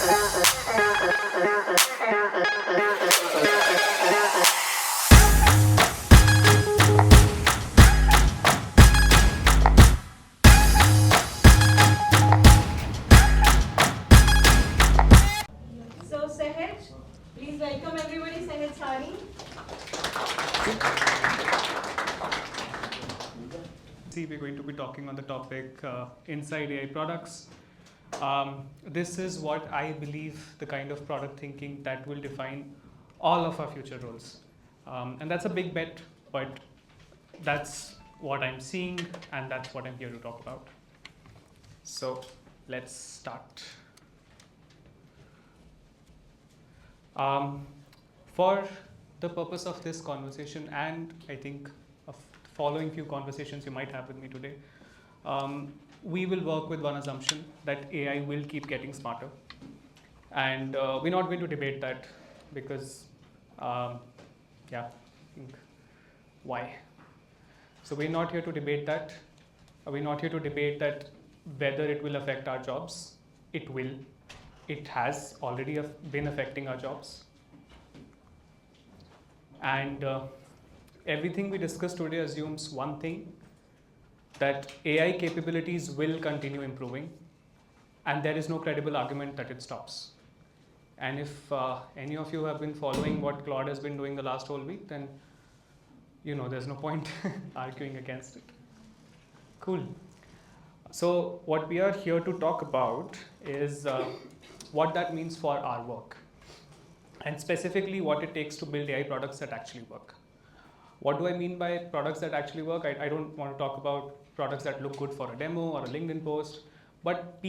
So Sahej, please welcome everybody, Sahej Sahni. We're going to be talking on the topic inside AI products. This is what I believe the kind of product thinking that will define all of our future roles. And that's a big bet, but that's what I'm seeing and that's what I'm here to talk about. So let's start. For the purpose of this conversation, and I think of following few conversations you might have with me today, we will work with one assumption that AI will keep getting smarter. And we're not going to debate that because, I think why? So we're not here to debate that. We're not here to debate that whether it will affect our jobs. It will. It has already been affecting our jobs. And everything we discussed today assumes one thing, that AI capabilities will continue improving, and there is no credible argument that it stops. And if any of you have been following what Claude has been doing the last whole week, then you know there's no point arguing against it. Cool. So what we are here to talk about is what that means for our work, and specifically what it takes to build AI products that actually work. What do I mean by products that actually work? I don't want to talk about products that look good for a demo or a LinkedIn post, but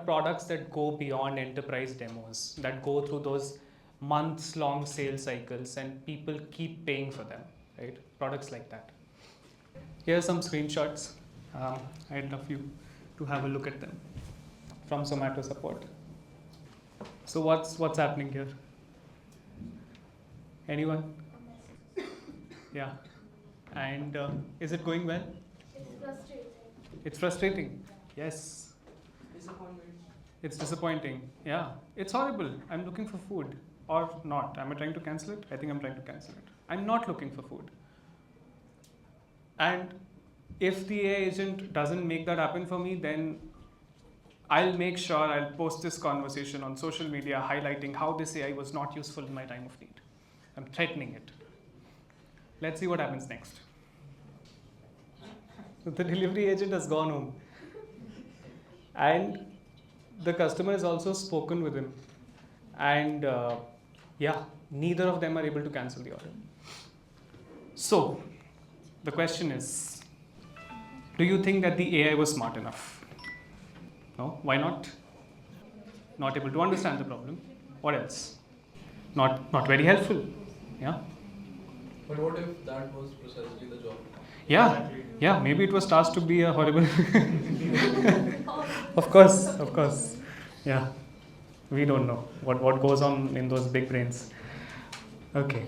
products that go beyond enterprise demos, that go through those months-long sales cycles and people keep paying for them, right? Products like that. Here are some screenshots. I'd love you to have a look at them from Zomato support. So what's happening here? Anyone? Yeah. And is it going well? It's frustrating. It's frustrating. Yes. Disappointment. It's disappointing. Yeah. It's horrible. I'm looking for food. Or not. Am I trying to cancel it? I think I'm trying to cancel it. I'm not looking for food. And if the AI agent doesn't make that happen for me, then I'll make sure I'll post this conversation on social media highlighting how this AI was not useful in my time of need. I'm threatening it. Let's see what happens next. So the delivery agent has gone home. And the customer has also spoken with him. And neither of them are able to cancel the order. So the question is, do you think that the AI was smart enough? No, why not? Not able to understand the problem. What else? Not very helpful. Yeah. But what if that was precisely the job? Yeah. Maybe it was tasked to be a horrible. Of course. Yeah. We don't know what goes on in those big brains. Okay.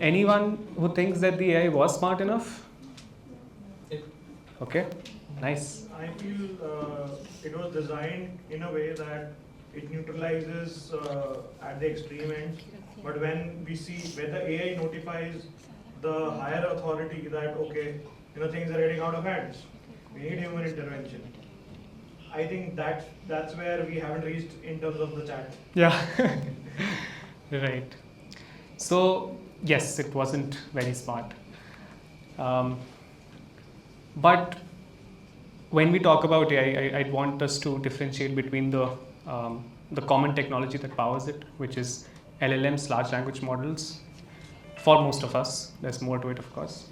Anyone who thinks that the AI was smart enough? Okay. Nice. I feel it was designed in a way that it neutralizes at the extreme end. But when we see whether AI notifies the higher authority that things are getting out of hands, we need human intervention. I think that's where we haven't reached in terms of the chat. Yeah. Right. So yes, it wasn't very smart. But when we talk about AI, I'd want us to differentiate between the common technology that powers it, which is LLMs, large language models. For most of us, there's more to it, of course.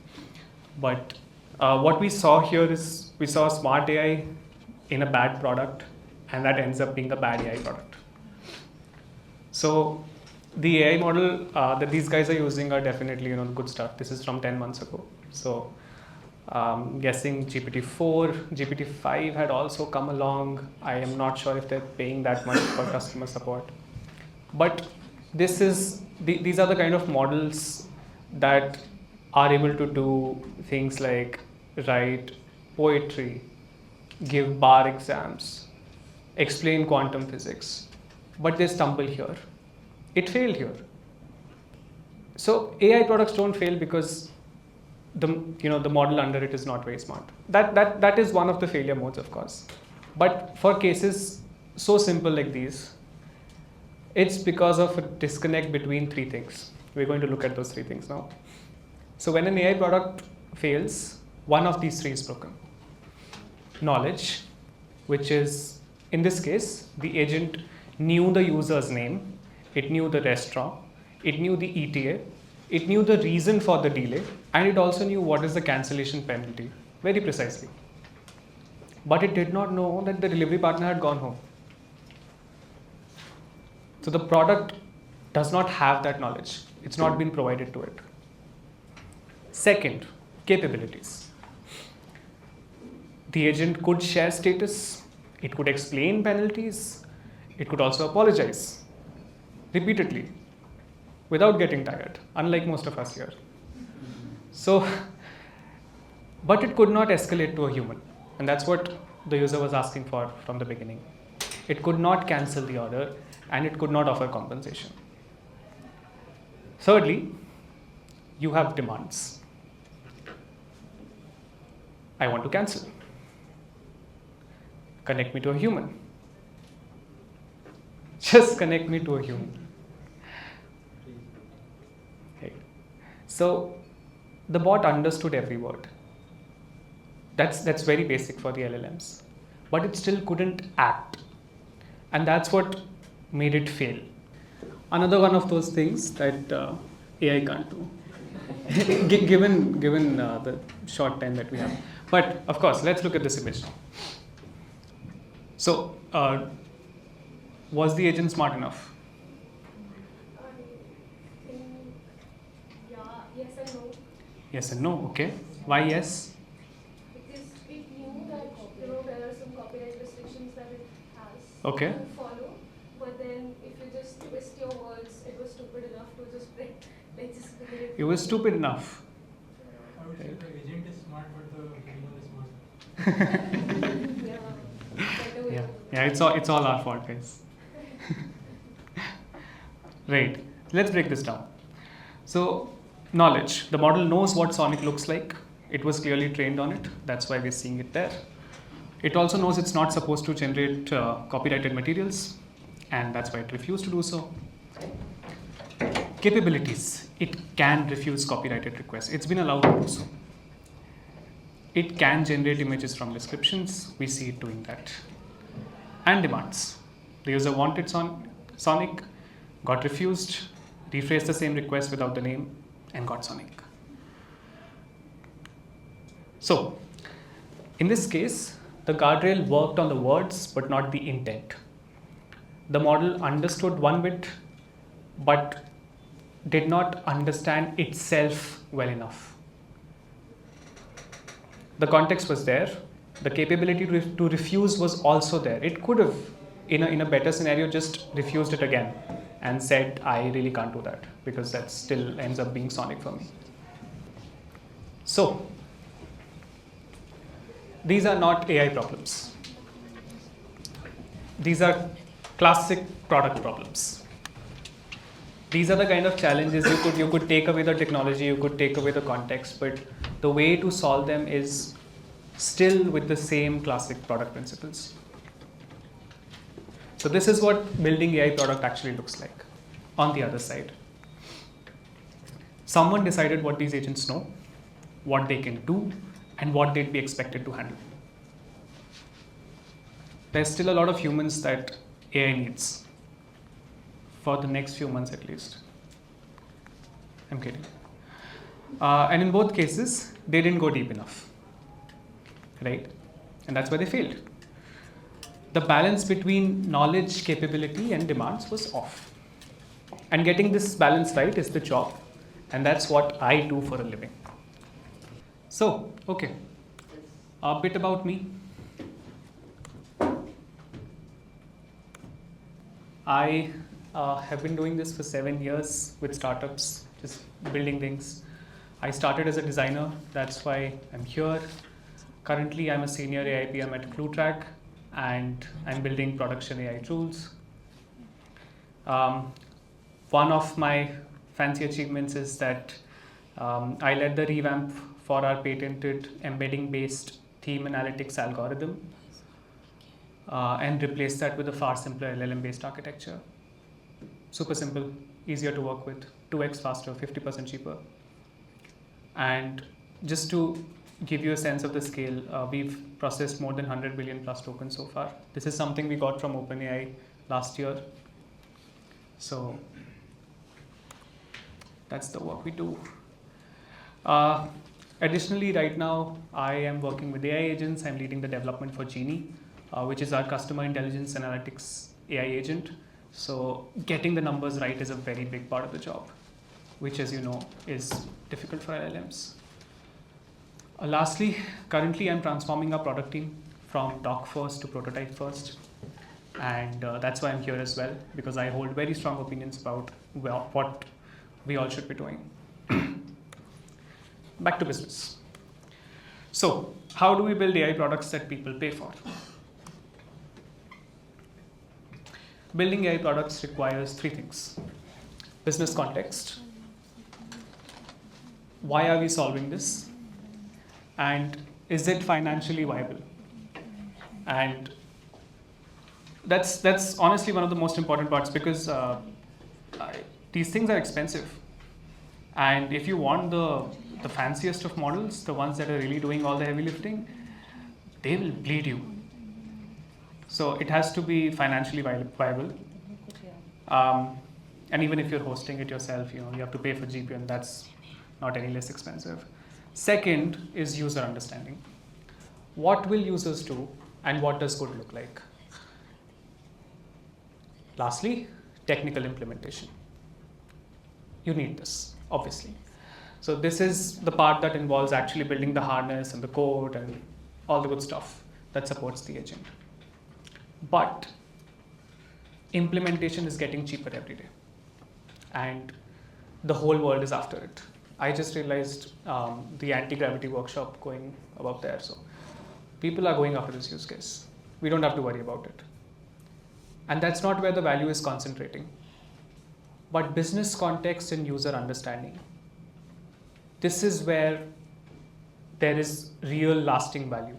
But what we saw here is we saw smart AI in a bad product, and that ends up being a bad AI product. So the AI model that these guys are using are definitely good stuff. This is from 10 months ago. So guessing GPT-4, GPT-5 had also come along. I am not sure if they're paying that much for customer support. But these are the kind of models that are able to do things like write poetry, give bar exams, explain quantum physics, but they stumble here. It failed here. So AI products don't fail because the model under it is not very smart. That is one of the failure modes, of course. But for cases so simple like these, it's because of a disconnect between three things. We're going to look at those three things now. So when an AI product fails, one of these three is broken. Knowledge, which is, in this case, the agent knew the user's name, it knew the restaurant, it knew the ETA, it knew the reason for the delay, and it also knew what is the cancellation penalty, very precisely. But it did not know that the delivery partner had gone home. So the product does not have that knowledge. It's not been provided to it. Second, capabilities. The agent could share status, it could explain penalties, it could also apologize repeatedly without getting tired, unlike most of us here. So, but it could not escalate to a human, and that's what the user was asking for from the beginning. It could not cancel the order, and it could not offer compensation. Thirdly, you have demands. I want to cancel. Connect me to a human. Just connect me to a human. Okay. So the bot understood every word. That's very basic for the LLMs. But it still couldn't act. And that's what made it fail. Another one of those things that AI can't do, given the short time that we have. But of course, let's look at this image now. So, was the agent smart enough? Yeah, yes and no. Yes and no. Okay. Why yes? Because it knew that there are some copyright restrictions that it has Okay. to follow. But then if you just twist your words, it was stupid enough to just break. Like just It was stupid enough. I would say the agent is smart, but the human is smarter. Yeah, it's all our fault, guys. Right. Let's break this down. So, knowledge. The model knows what Sonic looks like. It was clearly trained on it. That's why we're seeing it there. It also knows it's not supposed to generate copyrighted materials, and that's why it refused to do so. Capabilities. It can refuse copyrighted requests. It's been allowed to do so. It can generate images from descriptions. We see it doing that. And demands. The user wanted Sonic, got refused, rephrased the same request without the name, and got Sonic. So, in this case, the guardrail worked on the words but not the intent. The model understood one bit but did not understand itself well enough. The context was there. The capability to refuse was also there. It could have, in a better scenario, just refused it again and said, I really can't do that because that still ends up being Sonic for me. So, these are not AI problems. These are classic product problems. These are the kind of challenges you could take away the technology, you could take away the context, but the way to solve them is still with the same classic product principles. So this is what building AI product actually looks like on the other side. Someone decided what these agents know, what they can do, and what they'd be expected to handle. There's still a lot of humans that AI needs for the next few months at least. I'm kidding. And in both cases, they didn't go deep enough, right? And that's why they failed. The balance between knowledge, capability, and demands was off. And getting this balance right is the job. And that's what I do for a living. So, okay, a bit about me. I have been doing this for 7 years with startups, just building things. I started as a designer, that's why I'm here. Currently, I'm a senior AI PM at Qualtrics, and I'm building production AI tools. One of my fancy achievements is that I led the revamp for our patented embedding-based theme analytics algorithm and replaced that with a far simpler LLM-based architecture. Super simple, easier to work with, 2x faster, 50% cheaper. And just to give you a sense of the scale, we've processed more than 100 billion plus tokens so far. This is something we got from OpenAI last year. So that's the work we do. Additionally, right now, I am working with AI agents. I'm leading the development for Genie, which is our customer intelligence analytics AI agent. So getting the numbers right is a very big part of the job, which, as you know, is difficult for LLMs. Lastly, currently I'm transforming our product team from doc first to prototype first. And that's why I'm here as well, because I hold very strong opinions about what we all should be doing. Back to business. So, how do we build AI products that people pay for? Building AI products requires three things: business context, why are we solving this, and is it financially viable? And that's honestly one of the most important parts, because these things are expensive. And if you want the fanciest of models, the ones that are really doing all the heavy lifting, they will bleed you. So it has to be financially viable. And even if you're hosting it yourself, you have to pay for GPU, and that's not any less expensive. Second is user understanding. What will users do, and what does good look like? Lastly, technical implementation. You need this, obviously. So this is the part that involves actually building the harness and the code and all the good stuff that supports the agent. But implementation is getting cheaper every day, and the whole world is after it. I just realized the anti-gravity workshop going above there. So people are going after this use case. We don't have to worry about it. And that's not where the value is concentrating. But business context and user understanding, this is where there is real lasting value.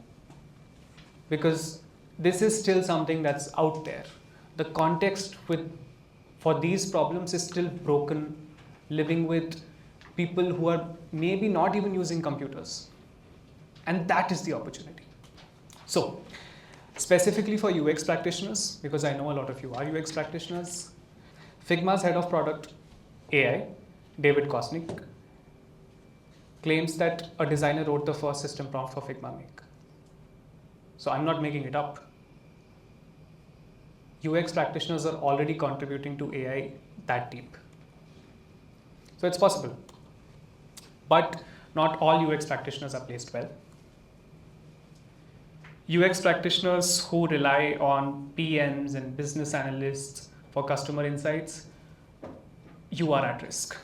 Because this is still something that's out there. The context for these problems is still broken, living with people who are maybe not even using computers. And that is the opportunity. So, specifically for UX practitioners, because I know a lot of you are UX practitioners, Figma's head of product AI, David Kosnick, claims that a designer wrote the first system prompt for Figma Make. So I'm not making it up. UX practitioners are already contributing to AI that deep. So it's possible. But not all UX practitioners are placed well. UX practitioners who rely on PMs and business analysts for customer insights, you are at risk.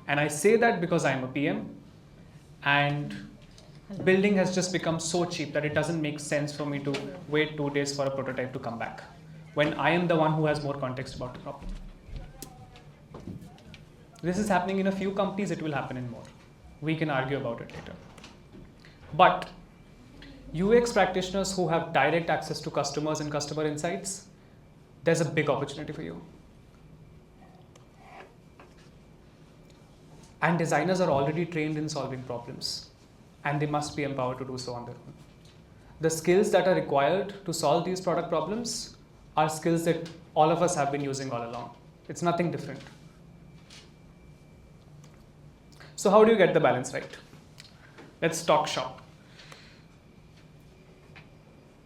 And I say that because I'm a PM, and building has just become so cheap that it doesn't make sense for me to wait 2 days for a prototype to come back, when I am the one who has more context about the problem. This is happening in a few companies, it will happen in more. We can argue about it later. But UX practitioners who have direct access to customers and customer insights, there's a big opportunity for you. And designers are already trained in solving problems, and they must be empowered to do so on their own. The skills that are required to solve these product problems are skills that all of us have been using all along. It's nothing different. So how do you get the balance right? Let's talk shop.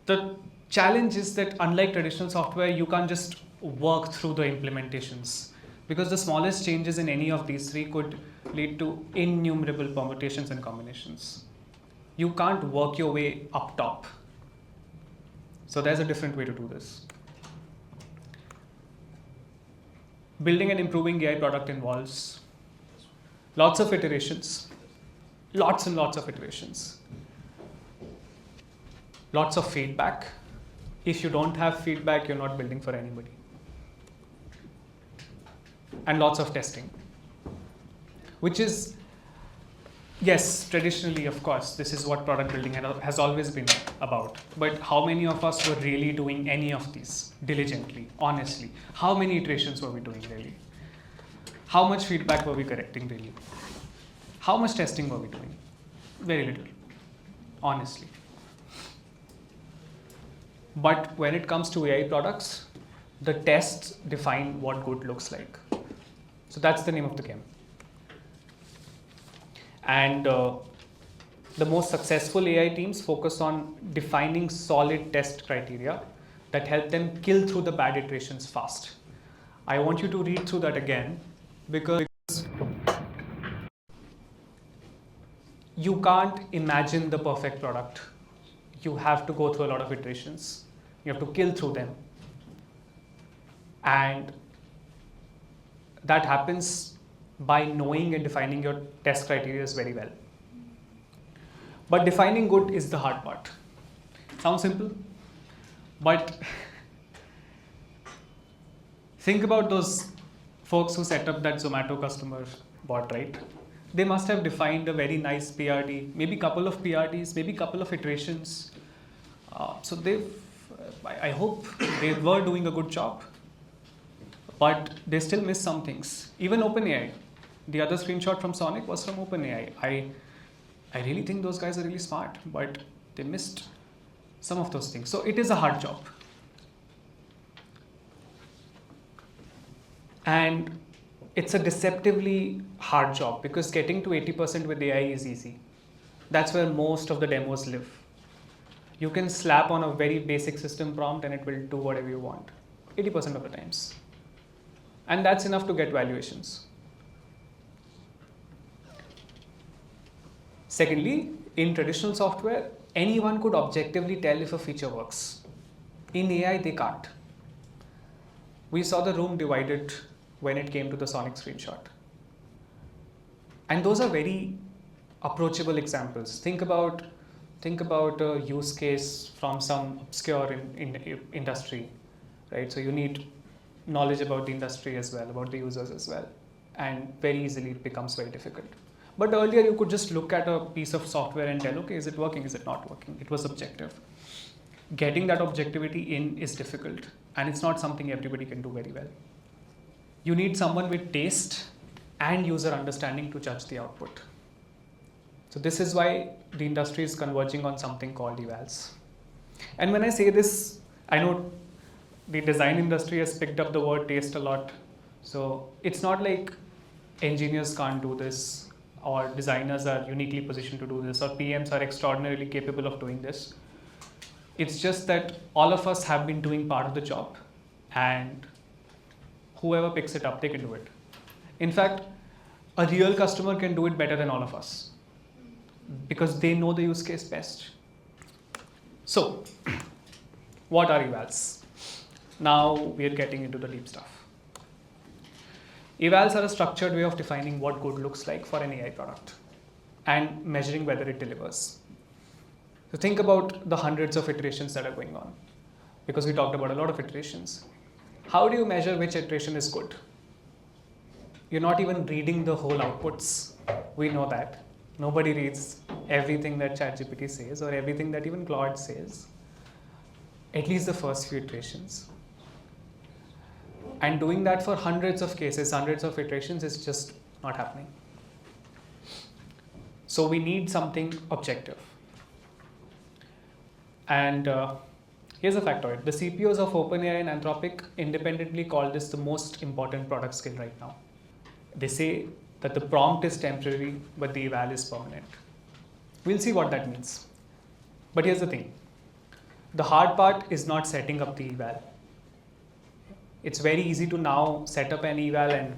The challenge is that unlike traditional software, you can't just work through the implementations, because the smallest changes in any of these three could lead to innumerable permutations and combinations. You can't work your way up top. So there's a different way to do this. Building and improving AI product involves lots of iterations, lots and lots of iterations, lots of feedback. If you don't have feedback, you're not building for anybody. and lots of testing, which is, yes, traditionally, of course, this is what product building has always been about. But how many of us were really doing any of these diligently, honestly? How many iterations were we doing really? How much feedback were we correcting really? How much testing were we doing? Very little, honestly. But when it comes to AI products, the tests define what good looks like. So that's the name of the game. And the most successful AI teams focus on defining solid test criteria that help them kill through the bad iterations fast. I want you to read through that again, because you can't imagine the perfect product. You have to go through a lot of iterations. You have to kill through them. And that happens by knowing and defining your test criteria very well. But defining good is the hard part. Sounds simple, but think about those folks who set up that Zomato customer bot, right? They must have defined a very nice PRD, maybe a couple of PRDs, maybe a couple of iterations. So I hope they were doing a good job, but they still missed some things. Even OpenAI, the other screenshot from Sonic was from OpenAI. I really think those guys are really smart, but they missed some of those things. So it is a hard job. And it's a deceptively hard job, because getting to 80% with AI is easy. That's where most of the demos live. You can slap on a very basic system prompt and it will do whatever you want 80% of the times. And that's enough to get valuations. Secondly, in traditional software, anyone could objectively tell if a feature works. In AI, they can't. We saw the room divided when it came to the Sonic screenshot. And those are very approachable examples. Think about a use case from some obscure industry, right? So you need knowledge about the industry as well, about the users as well. And very easily it becomes very difficult. But earlier you could just look at a piece of software and tell, okay, is it working, is it not working? It was objective. Getting that objectivity in is difficult, and it's not something everybody can do very well. You need someone with taste and user understanding to judge the output. So this is why the industry is converging on something called Evals. And when I say this, I know the design industry has picked up the word taste a lot. So it's not like engineers can't do this, or designers are uniquely positioned to do this, or PMs are extraordinarily capable of doing this. It's just that all of us have been doing part of the job, and whoever picks it up, they can do it. In fact, a real customer can do it better than all of us, because they know the use case best. So, what are evals? Now we are getting into the deep stuff. Evals are a structured way of defining what good looks like for an AI product and measuring whether it delivers. So think about the hundreds of iterations that are going on, because we talked about a lot of iterations. How do you measure which iteration is good? You're not even reading the whole outputs. We know that. Nobody reads everything that ChatGPT says or everything that even Claude says, at least the first few iterations. And doing that for hundreds of cases, hundreds of iterations is just not happening. So we need something objective. And here's a factoid. The CPOs of OpenAI and Anthropic independently call this the most important product skill right now. They say that the prompt is temporary, but the eval is permanent. We'll see what that means. But here's the thing. The hard part is not setting up the eval. It's very easy to now set up an eval and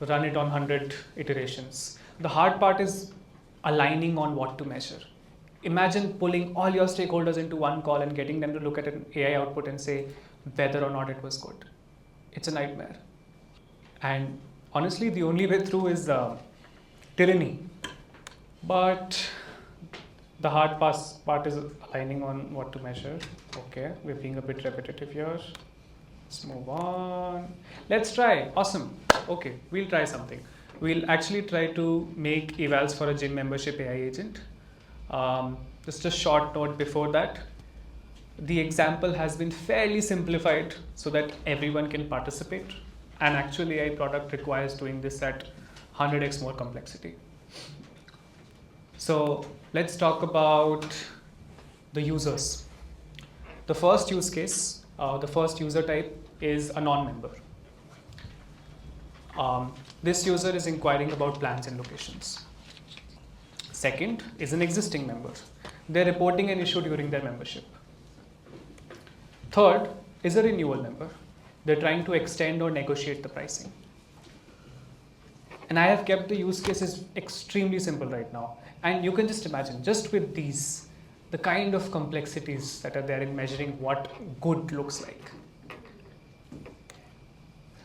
run it on 100 iterations. The hard part is aligning on what to measure. Imagine pulling all your stakeholders into one call and getting them to look at an AI output and say whether or not it was good. It's a nightmare. And honestly, the only way through is tyranny. But the hard part is aligning on what to measure. Okay, we're being a bit repetitive here. Let's move on. Let's try. Awesome. Okay, we'll try something. We'll actually try to make Evals for a gym membership AI agent. Just a short note before that. The example has been fairly simplified so that everyone can participate. An actual AI product requires doing this at 100x more complexity. So let's talk about the users. The first use case, the first user type is a non-member. This user is inquiring about plans and locations. Second is an existing member. They're reporting an issue during their membership. Third is a renewal member. They're trying to extend or negotiate the pricing. And I have kept the use cases extremely simple right now. And you can just imagine, just with these, the kind of complexities that are there in measuring what good looks like.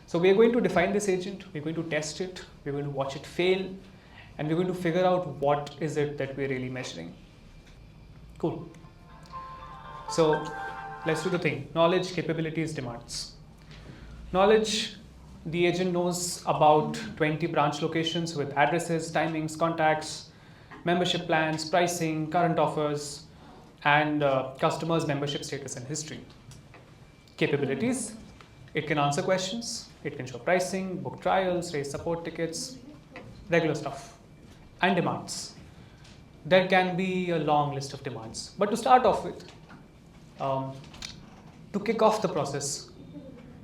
So we're going to define this agent, we're going to test it, we're going to watch it fail, and we're going to figure out what is it that we're really measuring. Cool. So let's do the thing. Knowledge, capabilities, demands. Knowledge, the agent knows about 20 branch locations with addresses, timings, contacts, membership plans, pricing, current offers, and customers' membership status and history. Capabilities, it can answer questions, it can show pricing, book trials, raise support tickets, regular stuff. And demands. There can be a long list of demands. But to start off with, to kick off the process,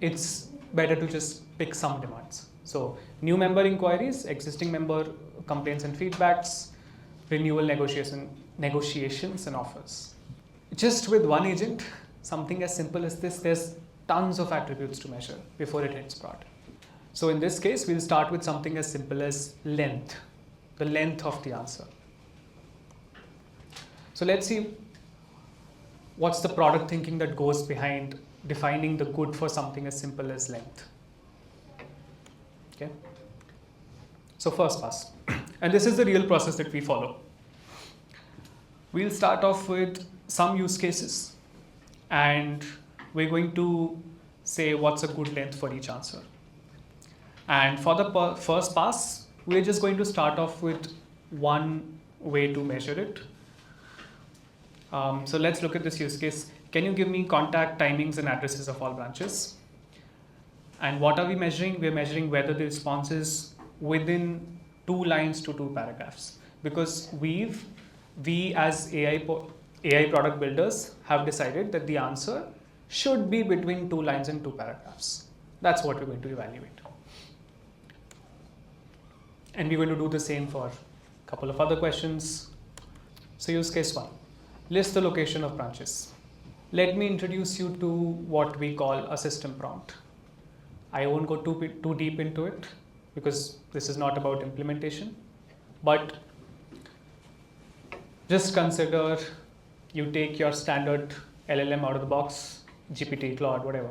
it's better to just pick some demands. So new member inquiries, existing member complaints and feedbacks, renewal negotiations and offers. Just with one agent, something as simple as this, there's tons of attributes to measure before it hits prod. So in this case, we'll start with something as simple as length, the length of the answer. So let's see what's the product thinking that goes behind defining the good for something as simple as length. Okay. So first pass, and this is the real process that we follow. We'll start off with some use cases, and we're going to say what's a good length for each answer. And for the first pass, we're just going to start off with one way to measure it. So let's look at this use case. Can you give me contact timings and addresses of all branches? And what are we measuring? We're measuring whether the response is within 2 lines to 2 paragraphs. Because we as AI product builders have decided that the answer should be between 2 lines and 2 paragraphs. That's what we're going to evaluate. And we're going to do the same for a couple of other questions. So use case 1, list the location of branches. Let me introduce you to what we call a system prompt. I won't go too deep into it because this is not about implementation, but just consider you take your standard LLM out of the box, GPT, Claude, whatever.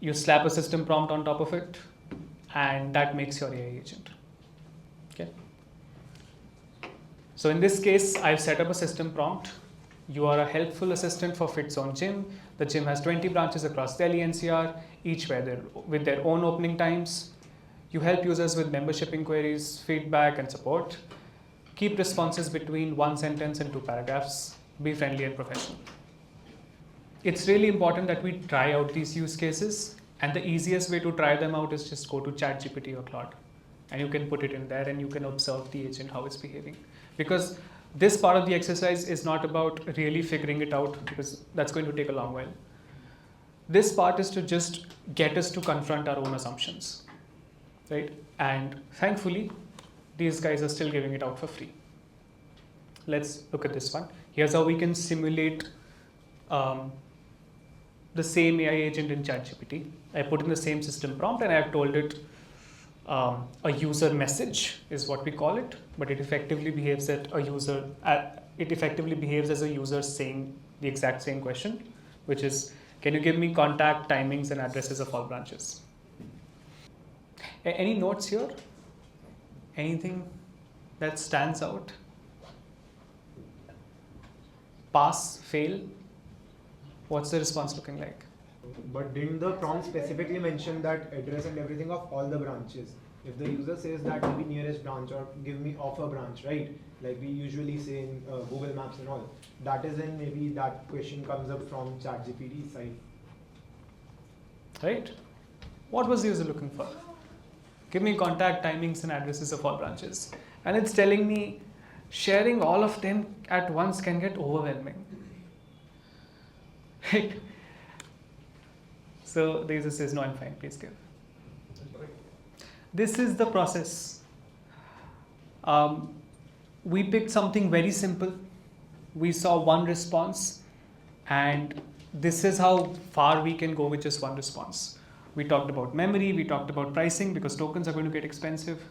You slap a system prompt on top of it, and that makes your AI agent. Okay. So in this case, I've set up a system prompt. You are a helpful assistant for FitZone Gym. The gym has 20 branches across Delhi NCR, each with their own opening times. You help users with membership inquiries, feedback, and support. Keep responses between 1 sentence and 2 paragraphs. Be friendly and professional. It's really important that we try out these use cases, and the easiest way to try them out is just go to ChatGPT or Claude, and you can put it in there and you can observe the agent, how it's behaving. Because this part of the exercise is not about really figuring it out, because that's going to take a long while. This part is to just get us to confront our own assumptions, right? And thankfully, these guys are still giving it out for free. Let's look at this one. Here's how we can simulate the same AI agent in ChatGPT. I put in the same system prompt and I've told it a user message is what we call it, but it effectively behaves as a user saying the exact same question, which is, can you give me contact timings and addresses of all branches? Any notes here? Anything that stands out? Pass, fail? What's the response looking like? But didn't the prompt specifically mention that address and everything of all the branches? If the user says that maybe nearest branch or give me off a branch, right? Like we usually say in Google Maps and all, that is when maybe that question comes up from ChatGPT side. Right? What was the user looking for? Give me contact timings and addresses of all branches. And it's telling me sharing all of them at once can get overwhelming. Right? So the user says, no, I'm fine, please give. This is the process. We picked something very simple. We saw one response, and this is how far we can go with just one response. We talked about memory, we talked about pricing because tokens are going to get expensive.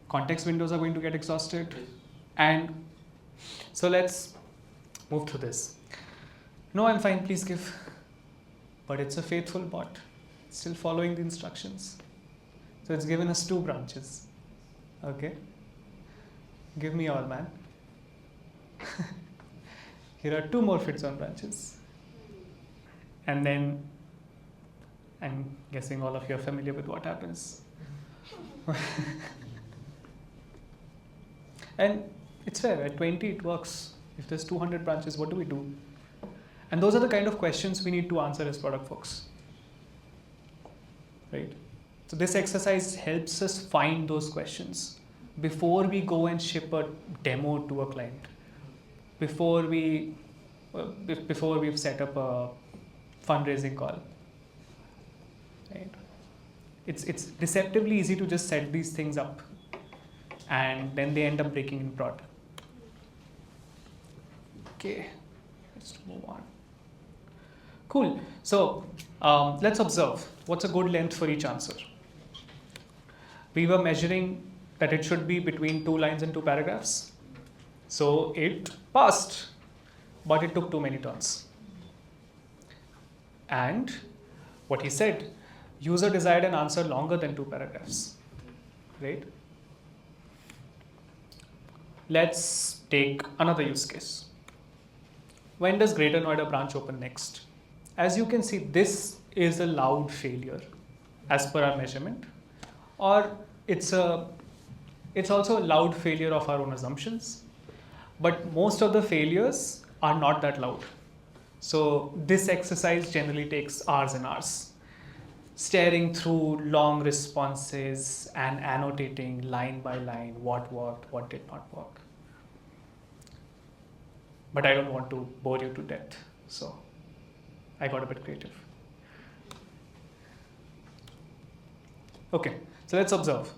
Context windows are going to get exhausted. And so let's move through this. No, I'm fine, please give. But it's a faithful bot, still following the instructions. So it's given us 2 branches. Okay. Give me all, man. Here are 2 more fit zone branches. And then I'm guessing all of you are familiar with what happens. And it's fair, at 20 it works. If there's 200 branches, what do we do? And those are the kind of questions we need to answer as product folks. Right? So this exercise helps us find those questions before we go and ship a demo to a client. Before we've set up a fundraising call. Right? It's deceptively easy to just set these things up, and then they end up breaking in prod. Okay, let's move on. Cool. So let's observe what's a good length for each answer. We were measuring that it should be between 2 lines and 2 paragraphs. So it passed, but it took too many turns. And what he said, user desired an answer longer than 2 paragraphs. Right? Let's take another use case. When does Greater Noida branch open next? As you can see, this is a loud failure as per our measurement, or it's also a loud failure of our own assumptions, but most of the failures are not that loud. So this exercise generally takes hours and hours, staring through long responses and annotating line by line what worked, what did not work. But I don't want to bore you to death, so I got a bit creative. Okay, so let's observe.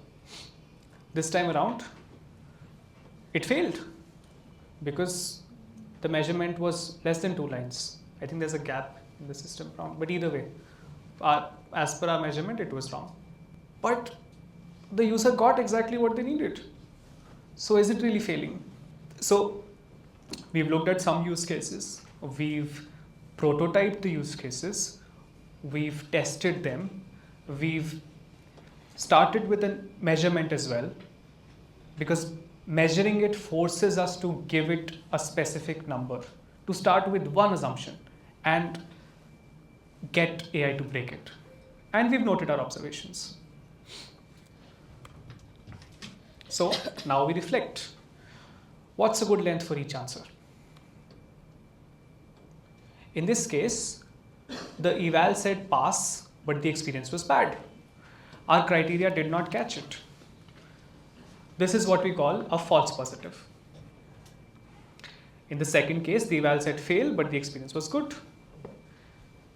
This time around, it failed because the measurement was less than 2 lines. I think there's a gap in the system wrong, but either way, as per our measurement, it was wrong. But the user got exactly what they needed. So is it really failing? So we've looked at some use cases. We've prototyped the use cases. We've tested them. We've started with a measurement as well, because measuring it forces us to give it a specific number, to start with one assumption and get AI to break it. And we've noted our observations. So now we reflect. What's a good length for each answer? In this case, the eval said pass, but the experience was bad. Our criteria did not catch it. This is what we call a false positive. In the second case, the eval said fail, but the experience was good.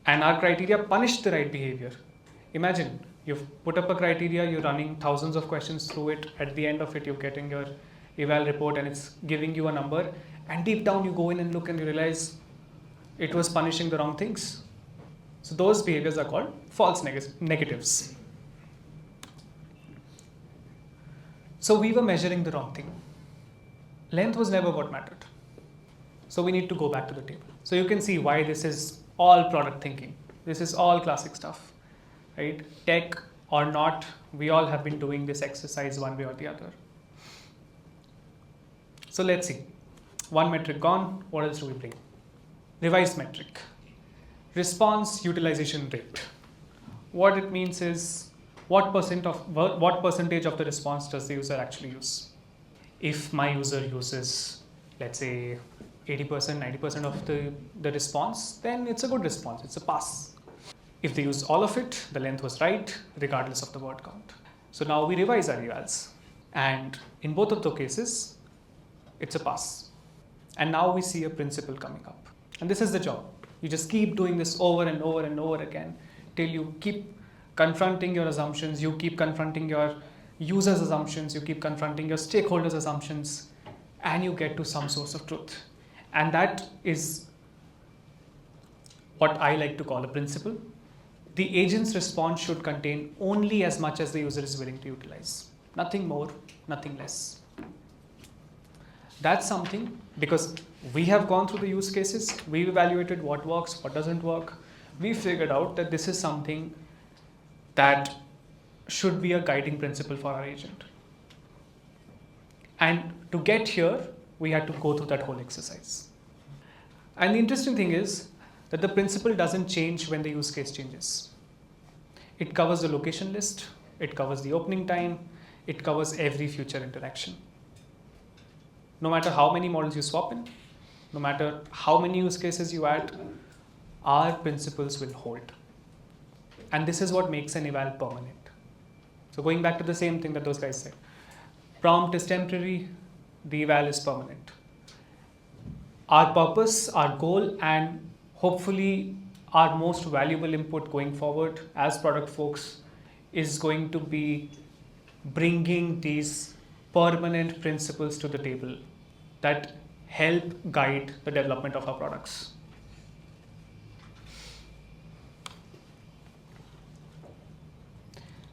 And our criteria punished the right behavior. Imagine, you've put up a criteria, you're running thousands of questions through it. At the end of it, you're getting your eval report and it's giving you a number. And deep down, you go in and look and you realize it was punishing the wrong things. So those behaviors are called false negatives. So we were measuring the wrong thing. Length was never what mattered. So we need to go back to the table. So you can see why this is all product thinking. This is all classic stuff, right? Tech or not, we all have been doing this exercise one way or the other. So let's see. One metric gone, what else do we bring? Revised metric. response utilization rate. What it means is what percentage of the response does the user actually use? If my user uses, let's say, 80%, 90% of the response, then it's a good response, it's a pass. If they use all of it, the length was right, regardless of the word count. So now we revise our evals. And in both of the cases, it's a pass. And now we see a principle coming up. And this is the job. You just keep doing this over and over and over again till you keep confronting your assumptions, you keep confronting your users' assumptions, you keep confronting your stakeholders' assumptions, and you get to some source of truth. And that is what I like to call a principle. The agent's response should contain only as much as the user is willing to utilize. Nothing more, nothing less. That's something, because we have gone through the use cases, we've evaluated what works, what doesn't work. We figured out that this is something that should be a guiding principle for our agent. And to get here, we had to go through that whole exercise. And the interesting thing is that the principle doesn't change when the use case changes. It covers the location list, it covers the opening time, it covers every future interaction. No matter how many models you swap in, no matter how many use cases you add, our principles will hold. And this is what makes an eval permanent. So going back to the same thing that those guys said, prompt is temporary, the eval is permanent. Our purpose, our goal, and hopefully our most valuable input going forward as product folks is going to be bringing these permanent principles to the table that help guide the development of our products.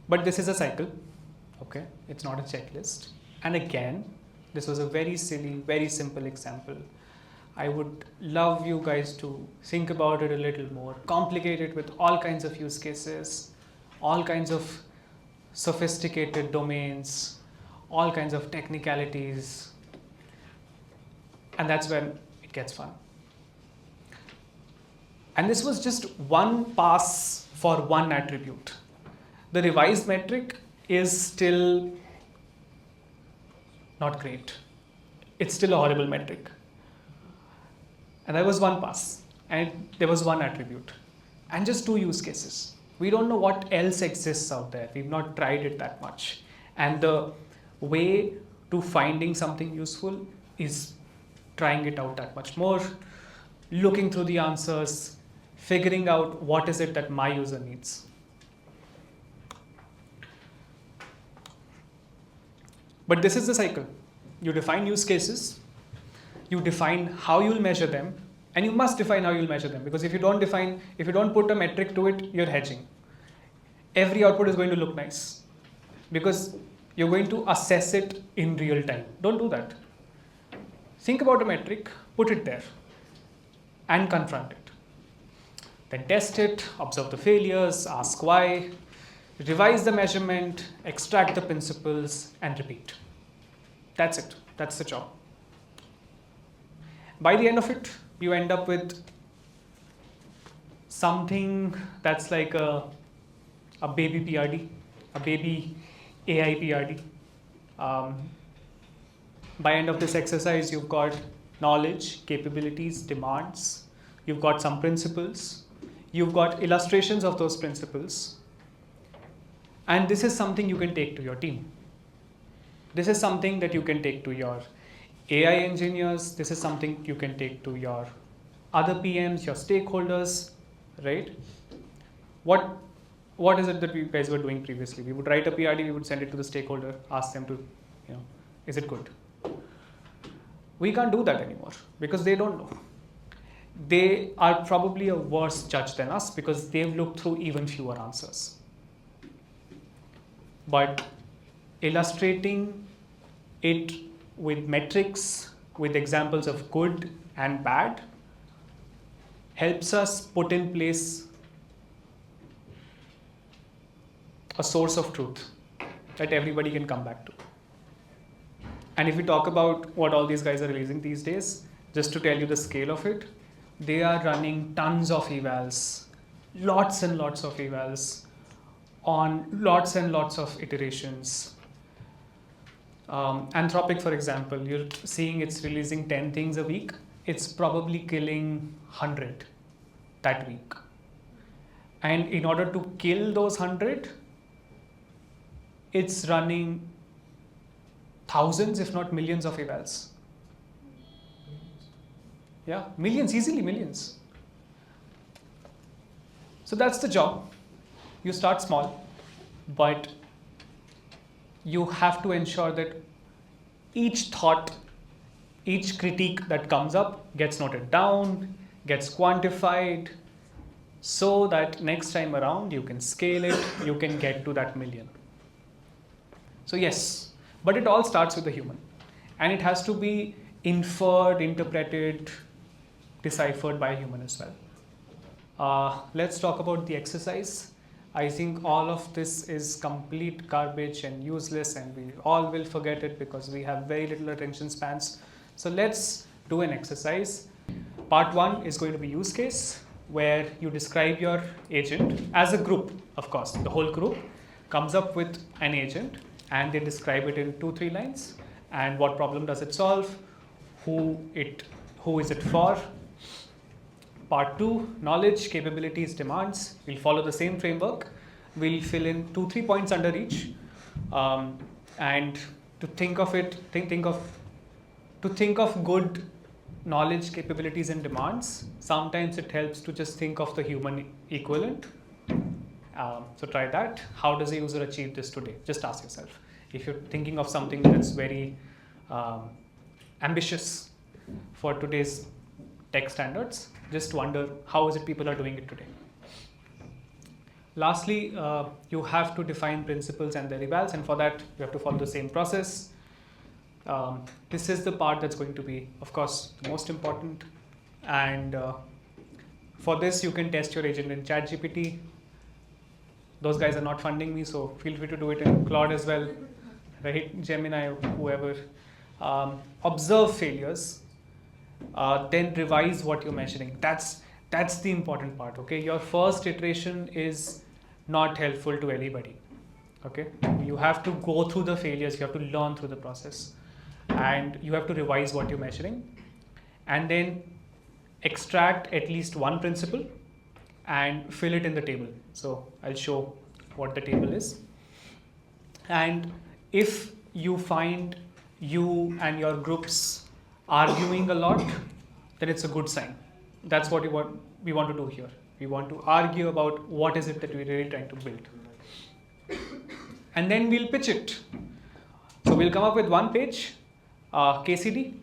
But this is a cycle, okay? It's not a checklist. And again, this was a very silly, very simple example. I would love you guys to think about it a little more, complicate it with all kinds of use cases, all kinds of sophisticated domains, all kinds of technicalities, and that's when it gets fun. And this was just one pass for one attribute. The revised metric is still not great. It's still a horrible metric. And that was one pass, and there was one attribute, and just 2 use cases. We don't know what else exists out there. We've not tried it that much. And the way to finding something useful is trying it out that much more, looking through the answers, figuring out what is it that my user needs. But this is the cycle. You define use cases, you define how you'll measure them, and you must define how you'll measure them, because if you don't put a metric to it, you're hedging. Every output is going to look nice because you're going to assess it in real time. Don't do that. Think about a metric, put it there, and confront it. Then test it, observe the failures, ask why, revise the measurement, extract the principles, and repeat. That's it. That's the job. By the end of it, you end up with something that's like a baby PRD, a baby AI PRD. By end of this exercise, you've got knowledge, capabilities, demands. You've got some principles. You've got illustrations of those principles. And this is something you can take to your team. This is something that you can take to your AI engineers. This is something you can take to your other PMs, your stakeholders, right? What is it that we guys were doing previously? We would write a PRD, we would send it to the stakeholder, ask them to, is it good? We can't do that anymore because they don't know. They are probably a worse judge than us because they've looked through even fewer answers. But illustrating it with metrics, with examples of good and bad, helps us put in place a source of truth that everybody can come back to. And if we talk about what all these guys are releasing these days, just to tell you the scale of it, they are running tons of evals, lots and lots of evals on lots and lots of iterations. Anthropic, for example, you're seeing it's releasing 10 things a week. It's probably killing 100 that week. And in order to kill those 100, it's running thousands, if not millions of evals. Yeah, millions, easily millions. So that's the job. You start small, but you have to ensure that each thought, each critique that comes up gets noted down, gets quantified, so that next time around you can scale it, you can get to that million. So yes, but it all starts with the human, and it has to be inferred, interpreted, deciphered by a human as well. Let's talk about the exercise. I think all of this is complete garbage and useless, and we all will forget it because we have very little attention spans. So let's do an exercise. Part 1 is going to be use case, where you describe your agent as a group. Of course, the whole group comes up with an agent and they describe it in 2-3 lines, and what problem does it solve, who is it for. Part 2, knowledge, capabilities, demands. We'll follow the same framework. We'll fill in 2-3 points under each, and to think of it, to think of good knowledge, capabilities, and demands. Sometimes it helps to just think of the human equivalent. So try that. How does a user achieve this today? Just ask yourself. If you're thinking of something that's very ambitious for today's tech standards, just wonder how is it people are doing it today. Lastly, you have to define principles and their evals, and for that you have to follow the same process. This is the part that's going to be, of course, most important, and for this you can test your agent in ChatGPT. Those guys are not funding me, so feel free to do it in Claude as well, right? Gemini, whoever. Observe failures, then revise what you're measuring. That's the important part, okay? Your first iteration is not helpful to anybody, okay? You have to go through the failures, you have to learn through the process, and you have to revise what you're measuring, and then extract at least one principle and fill it in the table. So I'll show what the table is. And if you find you and your groups arguing a lot, then it's a good sign. That's what we want to do here. We want to argue about what is it that we're really trying to build. And then we'll pitch it. So we'll come up with one page, KCD,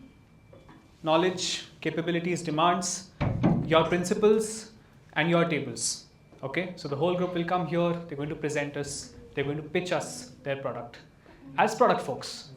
knowledge, capabilities, demands, your principles, and your tables. Okay, so the whole group will come here, they're going to present us, they're going to pitch us their product as product folks.